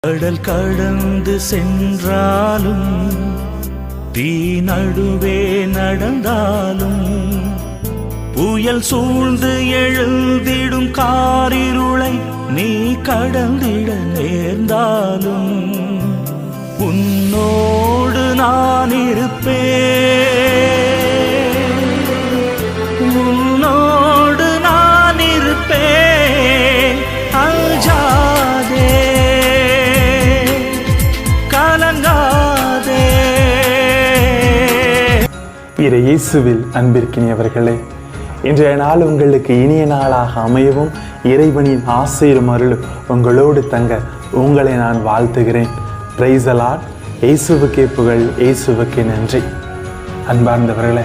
கடல் கடந்து சென்றாலும் தீ நடுவே நடந்தாலும் புயல் சூழ்ந்து எழுந்திடும் காரிருளை நீ கடந்திட நேர்ந்தாலும் உன்னோடு நான் இருப்பேன், உன்னோடு நான் இருப்பேன். அஞ்சாதே, கலங்காதே. இயேசுவில் அன்பிற்கினியவர்களே, இன்றைய நாள் உங்களுக்கு இனிய நாளாக அமையவும் இறைவனின் ஆசீரும் அருளும் உங்களோடு தங்க உங்களை நான் வாழ்த்துகிறேன். Praise the Lord. இயேசுவுக்கே புகழ், இயேசுவுக்கே நன்றி. அன்பார்ந்தவர்களே,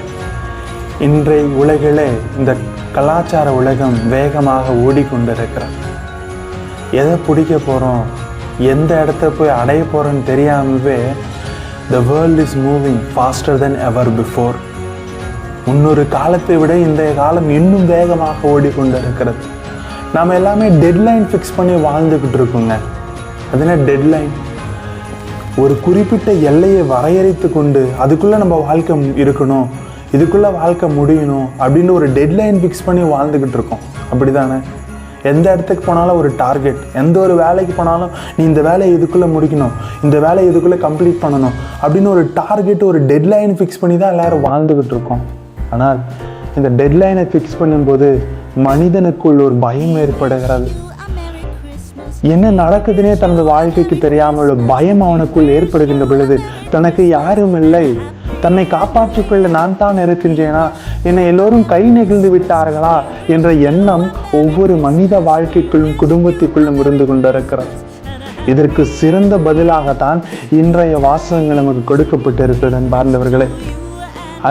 இன்றைய உலகிலே இந்த கலாச்சார உலகம் வேகமாக ஓடிக்கொண்டிருக்கிறது. எதை பிடிக்க போகிறோம், எந்த இடத்த போய் அடைய போகிறோன்னு தெரியாமவே the world is moving faster than ever before. முன்னொரு காலத்தை விட இன்றைய காலம் இன்னும் வேகமாக ஓடிக்கொண்டிருக்கிறது. நாம் எல்லாமே டெட்லைன் ஃபிக்ஸ் பண்ணி வாழ்ந்துக்கிட்டு இருக்கோங்க. அதுனா டெட்லைன், ஒரு குறிப்பிட்ட எல்லையை வரையறைத்து கொண்டு அதுக்குள்ளே நம்ம வாழ்க்கை இருக்கணும், இதுக்குள்ளே வாழ்க்கை முடியணும் அப்படின்னு ஒரு டெட்லைன் ஃபிக்ஸ் பண்ணி வாழ்ந்துக்கிட்டு இருக்கோம். அப்படி தானே? எந்த இடத்துக்கு போனாலும் ஒரு டார்கெட், எந்த ஒரு வேலைக்கு போனாலும் நீ இந்த வேலையை இதுக்குள்ளே முடிக்கணும், இந்த வேலையை இதுக்குள்ளே கம்ப்ளீட் பண்ணணும் அப்படின்னு ஒரு டார்கெட், ஒரு டெட்லைன் ஃபிக்ஸ் பண்ணி தான் எல்லோரும் வாழ்ந்துக்கிட்டு இருக்கோம். ஆனால் இந்த டெட்லைனை ஃபிக்ஸ் பண்ணும்போது மனிதனுக்குள் ஒரு பயம் ஏற்படுகிறது. என்ன நடக்குதுன்னே தனது வாழ்க்கைக்கு தெரியாமல் ஒரு பயம் அவனுக்குள் ஏற்படுகின்ற பொழுது, தனக்கு யாரும் இல்லை, தன்னை காப்பாற்றிக்கொள்ள நான் தான் இருக்கின்றேனா, என்னை எல்லோரும் கை நெகிழ்ந்து விட்டார்களா என்ற எண்ணம் ஒவ்வொரு மனித வாழ்க்கைக்குள்ளும் குடும்பத்திற்குள்ளும் இருந்து கொண்டிருக்கிறது. இதற்கு சிறந்த பதிலாகத்தான் இன்றைய வாசகங்கள் நமக்கு கொடுக்கப்பட்டிருக்கிறது. பார்ந்தவர்களே,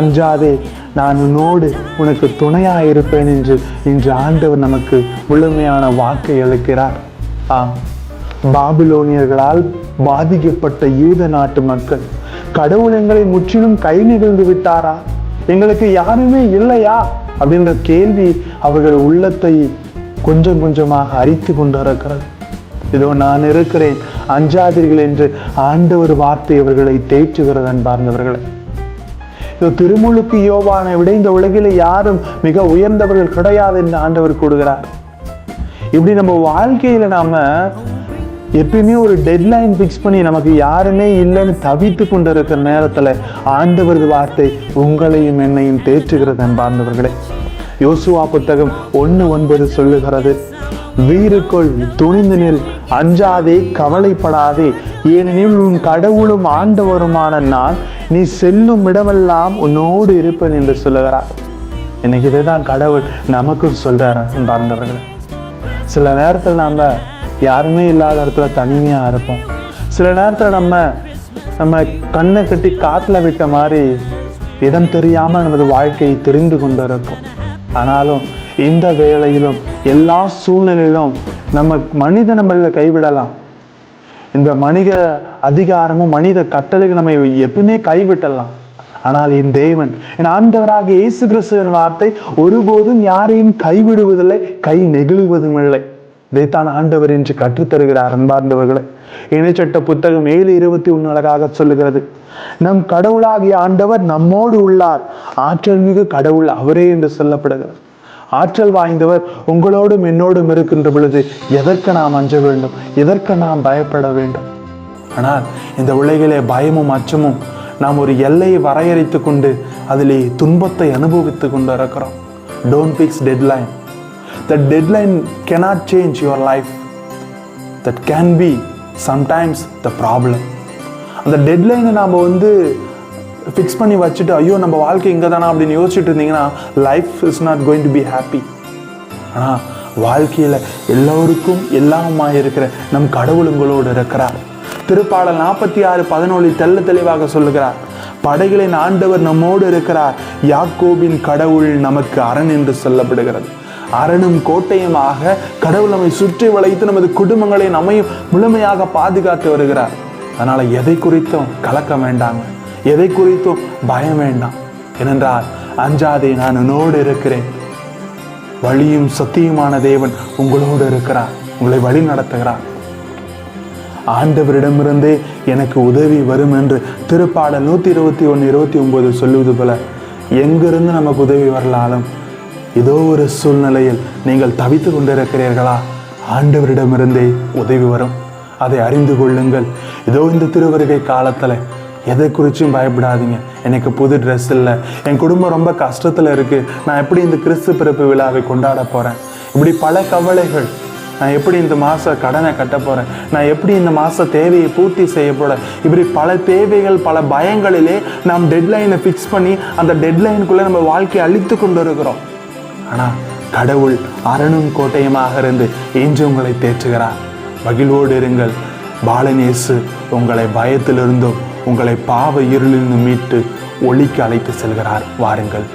அஞ்சாதே, நான் உன்னோடு உனக்கு துணையாக இருப்பேன் என்று இன்று ஆண்டவர் நமக்கு முழுமையான வாக்கை அளிக்கிறார். பாபிலோனியர்களால் பாதிக்கப்பட்ட யூத நாட்டு மக்கள், கடவுள் எங்களை முற்றிலும் கை நெகிழ்ந்து விட்டாரா, எங்களுக்கு யாருமே இல்லையா அப்படின்ற கேள்வி அவர்கள் உள்ளத்தை கொஞ்சம் கொஞ்சமாக அரித்து கொண்டிருக்கிறது. இதோ நான் இருக்கிறேன், அஞ்சாதீர்கள் என்று ஆண்டவர் வார்த்தை அவர்களை தேற்றுகிறது. அன்பார்ந்தவர்களை, திருமுழுக்கு யோவானை விட இந்த உலகில் யாரும் மிக உயர்ந்தவர்கள் கிடையாது என்று ஆண்டவர் கூறுகிறார். இப்படி நம்ம வாழ்க்கையில நாம எப்பயுமே ஒரு டெட்லைன் ஃபிக்ஸ் பண்ணி நமக்கு யாருமே இல்லைன்னு தவித்து கொண்டிருக்கிற நேரத்துல ஆண்டவரது வார்த்தை உங்களையும் என்னையும் தேற்றுகிறது. அன்பார்ந்தவர்களே, யோசுவா புத்தகம் 1:9 சொல்லுகிறது, வீறுக்குள் துணிந்து நில், அஞ்சாதே, கவலைப்படாதே, ஏனெனில் உன் கடவுளும் ஆண்டவருமான நான் நீ செல்லும் இடமெல்லாம் உன்னோடு இருப்பேன் என்று சொல்லுகிறார். இன்னைக்கு இதுதான் கடவுள் நமக்கும் சொல்றாரு. அன்பார்ந்தவர்களே, சில நேரத்தில் நம்ம யாருமே இல்லாத இடத்துல தனிமையா இருப்போம். சில நேரத்தில் நம்ம கண்ணை கட்டி காத்துல விட்ட மாதிரி இடம் தெரியாம நமது வாழ்க்கையை தெரிந்து கொண்டிருப்போம். ஆனாலும் இந்த வேளையிலும் எல்லா சூழ்நிலையிலும் மனித நம்மள கைவிடலாம். இந்த மனித அதிகாரமும் மனித கட்டளைகள் நம்ம எப்பவுமே கைவிட்டலாம். ஆனால் என் தேவன், என் ஆண்டவராக இயேசு கிறிஸ்துவின் வார்த்தை ஒருபோதும் யாரையும் கைவிடுவதில்லை, கை நெகிழுவதும் இல்லை. இதைத்தான் ஆண்டவர் என்று கற்றுத்தருகிறார். அன்பார்ந்தவர்களை, இணைச்சட்ட புத்தகம் 7:21 அழகாக சொல்லுகிறது, நம் கடவுளாகிய ஆண்டவர் நம்மோடு உள்ளார், ஆற்றல் மிகு கடவுள் அவரே என்று சொல்லப்படுகிறது. ஆற்றல் வாய்ந்தவர் உங்களோடும் என்னோடும் இருக்கின்ற பொழுது எதற்கு நாம் அஞ்ச வேண்டும், எதற்கு நாம் பயப்பட வேண்டும்? ஆனால் இந்த உலகிலே பயமும் அச்சமும் நாம் ஒரு எல்லையை வரையறைத்து கொண்டு அதிலே துன்பத்தை அனுபவித்து கொண்டு இருக்கிறோம். Don't fix deadline. The deadline cannot change your life. That can be sometimes the problem. அந்த டெட்லைனை நாம் ஃபிக்ஸ் பண்ணி வச்சுட்டு ஐயோ நம்ம வாழ்க்கை இங்கே தானா அப்படின்னு யோசிச்சுட்டு இருந்தீங்கன்னா life is not going to be happy. ஆனால் வாழ்க்கையில் எல்லோருக்கும் எல்லாமா இருக்கிற நம் கடவுள் உங்களோடு இருக்கிறார். திருப்பாடல் 46:11 தெள்ள தெளிவாக சொல்லுகிறார், படைகளின் ஆண்டவர் நம்மோடு இருக்கிறார், யாக்கோபின் கடவுள் நமக்கு அரண் என்று சொல்லப்படுகிறது. அரணும் கோட்டையுமாக கடவுள் நம்மை சுற்றி வளைத்து நமது குடும்பங்களை நம்மையும் முழுமையாக பாதுகாத்து வருகிறார். அதனால எதை குறித்தும் கலக்கம் வேண்டாங்க, எதை குறித்தும் பயம் வேண்டாம். ஏனென்றால் அஞ்சாதே, நான் உன்னோடு இருக்கிறேன். வழியும் சத்தியமான தேவன் உங்களோடு இருக்கிறார், உங்களை வழி நடத்துகிறார். ஆண்டவரிடமிருந்தே எனக்கு உதவி வரும் என்று திருப்பாடல் 121:29 சொல்லுவது போல எங்கிருந்து நமக்கு உதவி வரலாலும் ஏதோ ஒரு சூழ்நிலையில் நீங்கள் தவித்து கொண்டிருக்கிறீர்களா? ஆண்டவரிடமிருந்தே உதவி வரும். அதை அறிந்து கொள்ளுங்கள். இதோ இந்த திருவருகை காலத்தில் எதை குறிச்சும் பயப்படாதீங்க. எனக்கு புது ட்ரெஸ் இல்லை, என் குடும்பம் ரொம்ப கஷ்டத்தில் இருக்குது, நான் எப்படி இந்த கிறிஸ்து பிறப்பு விழாவை கொண்டாட போகிறேன், இப்படி பல கவலைகள். நான் எப்படி இந்த மாதம் கடனை கட்ட போகிறேன், நான் எப்படி இந்த மாதம் தேவையை பூர்த்தி செய்ய போகிறேன், இப்படி பல தேவைகள் பல பயங்களிலே நாம் டெட்லைனை ஃபிக்ஸ் பண்ணி அந்த டெட்லைனுக்குள்ளே நம்ம வாழ்க்கையை அழித்து கொண்டு இருக்கிறோம். ஆனால் கடவுள் அரணும் கோட்டையுமாக இருந்து இன்று உங்களை தேற்றுகிறார். மகிழ்வோடு இருங்கள். பாலனேசு உங்களை பயத்திலிருந்தும் உங்களை பாவ இருளிலிருந்து மீட்டு ஒளிக்கு அழைத்து செல்கிறார். வாருங்கள்.